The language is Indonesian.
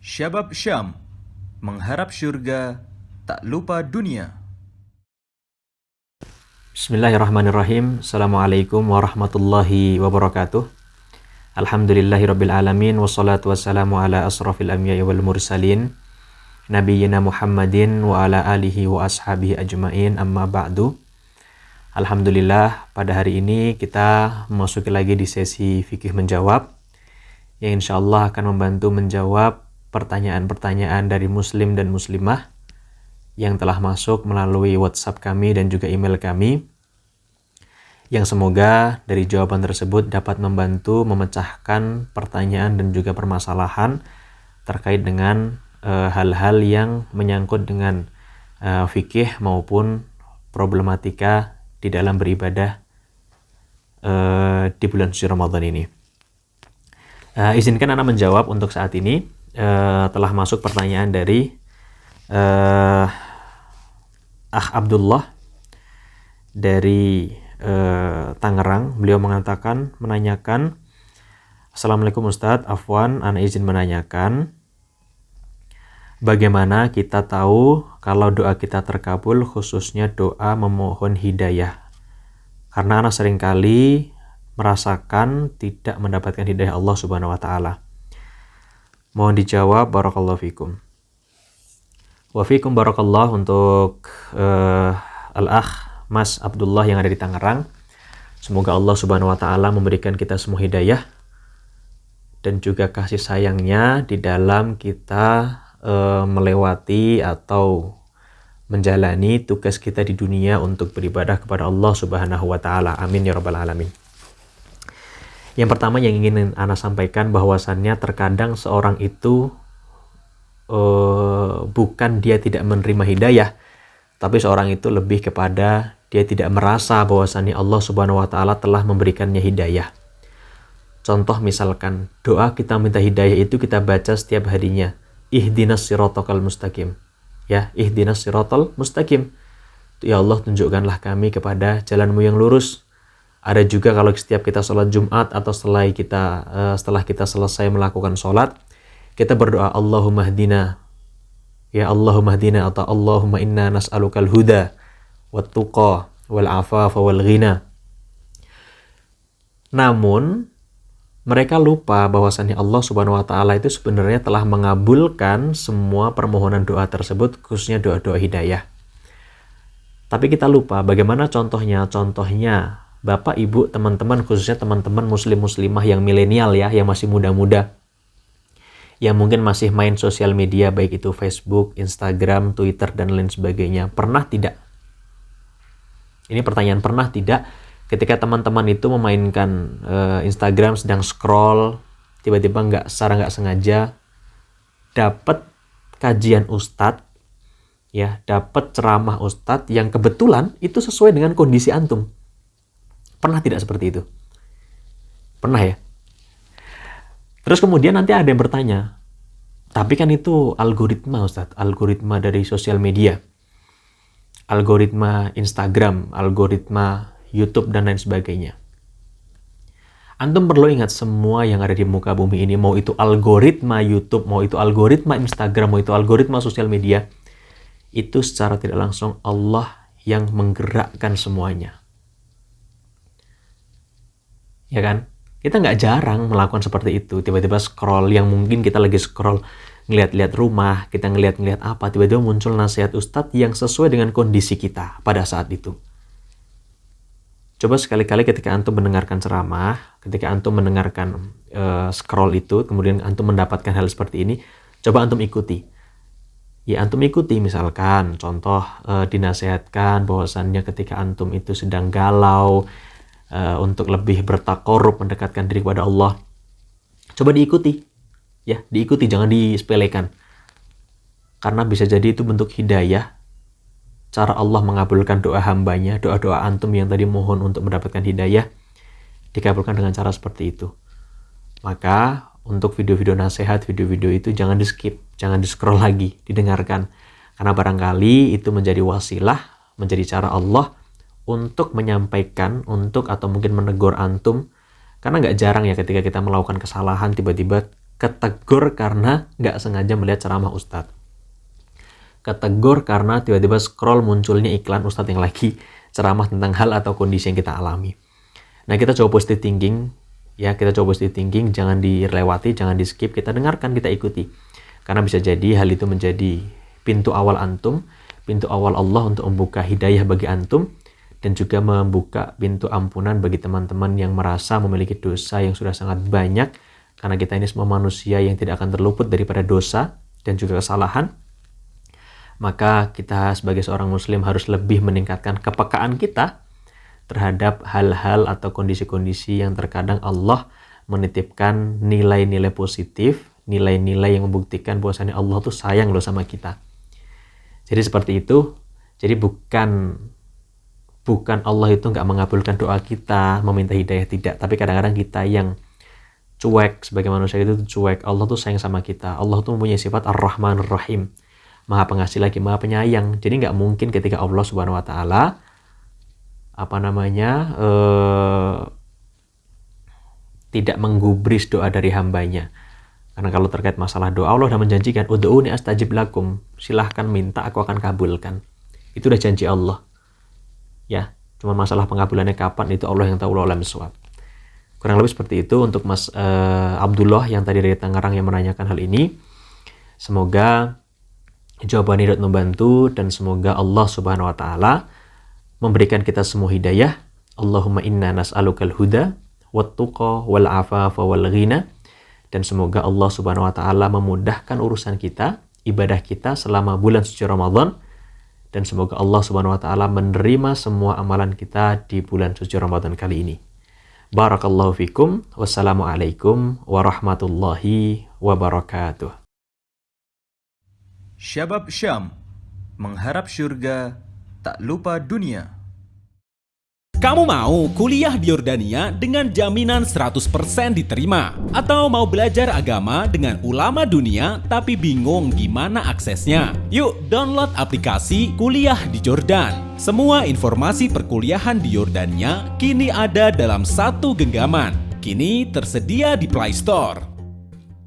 Syabab Syam mengharap syurga, tak lupa dunia. Bismillahirrahmanirrahim. Assalamualaikum warahmatullahi wabarakatuh. Alhamdulillahirabbil alamin wassalatu wassalamu ala asrafil anbiya'i wal mursalin nabiyyina Muhammadin wa ala alihi wa ashabihi ajmain, amma ba'du. Alhamdulillah, pada hari ini kita memasuki lagi di sesi fikih menjawab yang insyaallah akan membantu menjawab pertanyaan-pertanyaan dari muslim dan muslimah yang telah masuk melalui WhatsApp kami dan juga email kami, yang semoga dari jawaban tersebut dapat membantu memecahkan pertanyaan dan juga permasalahan terkait dengan hal-hal yang menyangkut dengan fikih maupun problematika di dalam beribadah di bulan suci Ramadan ini. Izinkan Ana menjawab untuk saat ini. Telah masuk pertanyaan dari Abdullah dari Tangerang. Beliau menanyakan, Assalamualaikum Ustadz, Afwan, Ana izin menanyakan, bagaimana kita tahu kalau doa kita terkabul, khususnya doa memohon hidayah? Karena Ana seringkali merasakan tidak mendapatkan hidayah Allah Subhanahu wa Ta'ala. Mohon dijawab, barakallahu fikum. Wa fikum barakallah untuk al-akh Mas Abdullah yang ada di Tangerang. Semoga Allah Subhanahu wa Ta'ala memberikan kita semua hidayah dan juga kasih sayangnya di dalam kita melewati atau menjalani tugas kita di dunia untuk beribadah kepada Allah Subhanahu wa Ta'ala. Amin ya rabbal alamin. Yang pertama yang ingin Ana sampaikan, bahwasannya terkadang seorang itu bukan dia tidak menerima hidayah, tapi seorang itu lebih kepada dia tidak merasa bahwasannya Allah Subhanahu wa Ta'ala telah memberikannya hidayah. Contoh misalkan doa kita minta hidayah itu kita baca setiap harinya, ihdinas siratal mustaqim. Ya, ihdinas siratal mustaqim. Ya Allah, tunjukkanlah kami kepada jalanmu yang lurus. Ada juga kalau setiap kita sholat Jumat atau setelah kita selesai melakukan sholat, kita berdoa Allahumma hdina, ya Allahumma hdina, atau Allahumma inna nas'alukal huda wat tuqa wal afafa wal ghina. Namun mereka lupa bahwasannya Allah Subhanahu wa Ta'ala itu sebenarnya telah mengabulkan semua permohonan doa tersebut, khususnya doa-doa hidayah. Tapi kita lupa bagaimana contohnya. Contohnya Bapak, Ibu, teman-teman, khususnya teman-teman muslim-muslimah yang milenial ya, yang masih muda-muda, yang mungkin masih main sosial media, baik itu Facebook, Instagram, Twitter, dan lain sebagainya. Pernah tidak? Ini pertanyaan, pernah tidak ketika teman-teman itu memainkan Instagram, sedang scroll, tiba-tiba secara nggak sengaja dapat kajian ustadz, ya, dapat ceramah ustadz yang kebetulan itu sesuai dengan kondisi antum. Pernah tidak seperti itu? Pernah ya? Terus kemudian nanti ada yang bertanya, tapi kan itu algoritma Ustadz, algoritma dari sosial media, algoritma Instagram, algoritma YouTube, dan lain sebagainya. Antum perlu ingat, semua yang ada di muka bumi ini, mau itu algoritma YouTube, mau itu algoritma Instagram, mau itu algoritma sosial media, itu secara tidak langsung Allah yang menggerakkan semuanya. Ya kan? Kita nggak jarang melakukan seperti itu. Tiba-tiba scroll, yang mungkin kita lagi scroll, ngeliat-liat rumah, kita ngeliat-ngeliat apa, tiba-tiba muncul nasihat ustadz yang sesuai dengan kondisi kita pada saat itu. Coba sekali-kali ketika antum mendengarkan ceramah, ketika antum mendengarkan scroll itu, kemudian antum mendapatkan hal seperti ini, coba antum ikuti. Ya, antum ikuti, misalkan contoh dinasihatkan bahwasannya ketika antum itu sedang galau, untuk lebih bertakorup, mendekatkan diri kepada Allah, coba diikuti, ya, diikuti, jangan disepelekan, karena bisa jadi itu bentuk hidayah, cara Allah mengabulkan doa hambanya, doa-doa antum yang tadi mohon untuk mendapatkan hidayah, dikabulkan dengan cara seperti itu. Maka untuk video-video nasihat, video-video itu jangan di skip, jangan di scroll lagi, didengarkan, karena barangkali itu menjadi wasilah, menjadi cara Allah untuk menyampaikan, atau mungkin menegur antum. Karena nggak jarang ya ketika kita melakukan kesalahan, tiba-tiba ketegur karena nggak sengaja melihat ceramah Ustadz. Ketegur karena tiba-tiba scroll munculnya iklan Ustadz yang lagi ceramah tentang hal atau kondisi yang kita alami. Nah, kita coba positive thinking, ya, kita coba positive thinking, jangan dilewati, jangan di skip, kita dengarkan, kita ikuti. Karena bisa jadi hal itu menjadi pintu awal antum, pintu awal Allah untuk membuka hidayah bagi antum, dan juga membuka pintu ampunan bagi teman-teman yang merasa memiliki dosa yang sudah sangat banyak, karena kita ini semua manusia yang tidak akan terluput daripada dosa dan juga kesalahan. Maka kita sebagai seorang muslim harus lebih meningkatkan kepekaan kita terhadap hal-hal atau kondisi-kondisi yang terkadang Allah menitipkan nilai-nilai positif, nilai-nilai yang membuktikan bahwasanya Allah tuh sayang loh sama kita. Jadi seperti itu. Jadi bukan Allah itu nggak mengabulkan doa kita, meminta hidayah, tidak. Tapi kadang-kadang kita yang cuek, sebagai manusia itu cuek. Allah tuh sayang sama kita. Allah tuh mempunyai sifat Ar-Rahman Ar-Rahim. Maha pengasih lagi maha penyayang. Jadi nggak mungkin ketika Allah Subhanahu Wa Taala tidak menggubris doa dari hambanya. Karena kalau terkait masalah doa, Allah sudah menjanjikan, ud'uuni astajib lakum, silahkan minta, aku akan kabulkan. Itu udah janji Allah. Ya, cuma masalah pengabulannya kapan itu Allah yang tahu, wallahu a'lam bishawab. Kurang lebih seperti itu untuk Mas Abdullah yang tadi dari Tangerang yang menanyakan hal ini. Semoga jawaban ini dapat membantu dan semoga Allah Subhanahu Wa Taala memberikan kita semua hidayah. Allahumma inna nas'alukal huda wat-tuqa wal afafa wal ghina. Dan semoga Allah Subhanahu Wa Taala memudahkan urusan kita, ibadah kita selama bulan suci Ramadan. Dan semoga Allah Subhanahu Wa Taala menerima semua amalan kita di bulan suci Ramadan kali ini. Barakallahu fikum. Wassalamualaikum warahmatullahi wabarakatuh. Syabab Syam, mengharap syurga, tak lupa dunia. Kamu mau kuliah di Yordania dengan jaminan 100% diterima? Atau mau belajar agama dengan ulama dunia tapi bingung gimana aksesnya? Yuk download aplikasi Kuliah di Jordan. Semua informasi perkuliahan di Yordania kini ada dalam satu genggaman. Kini tersedia di Play Store.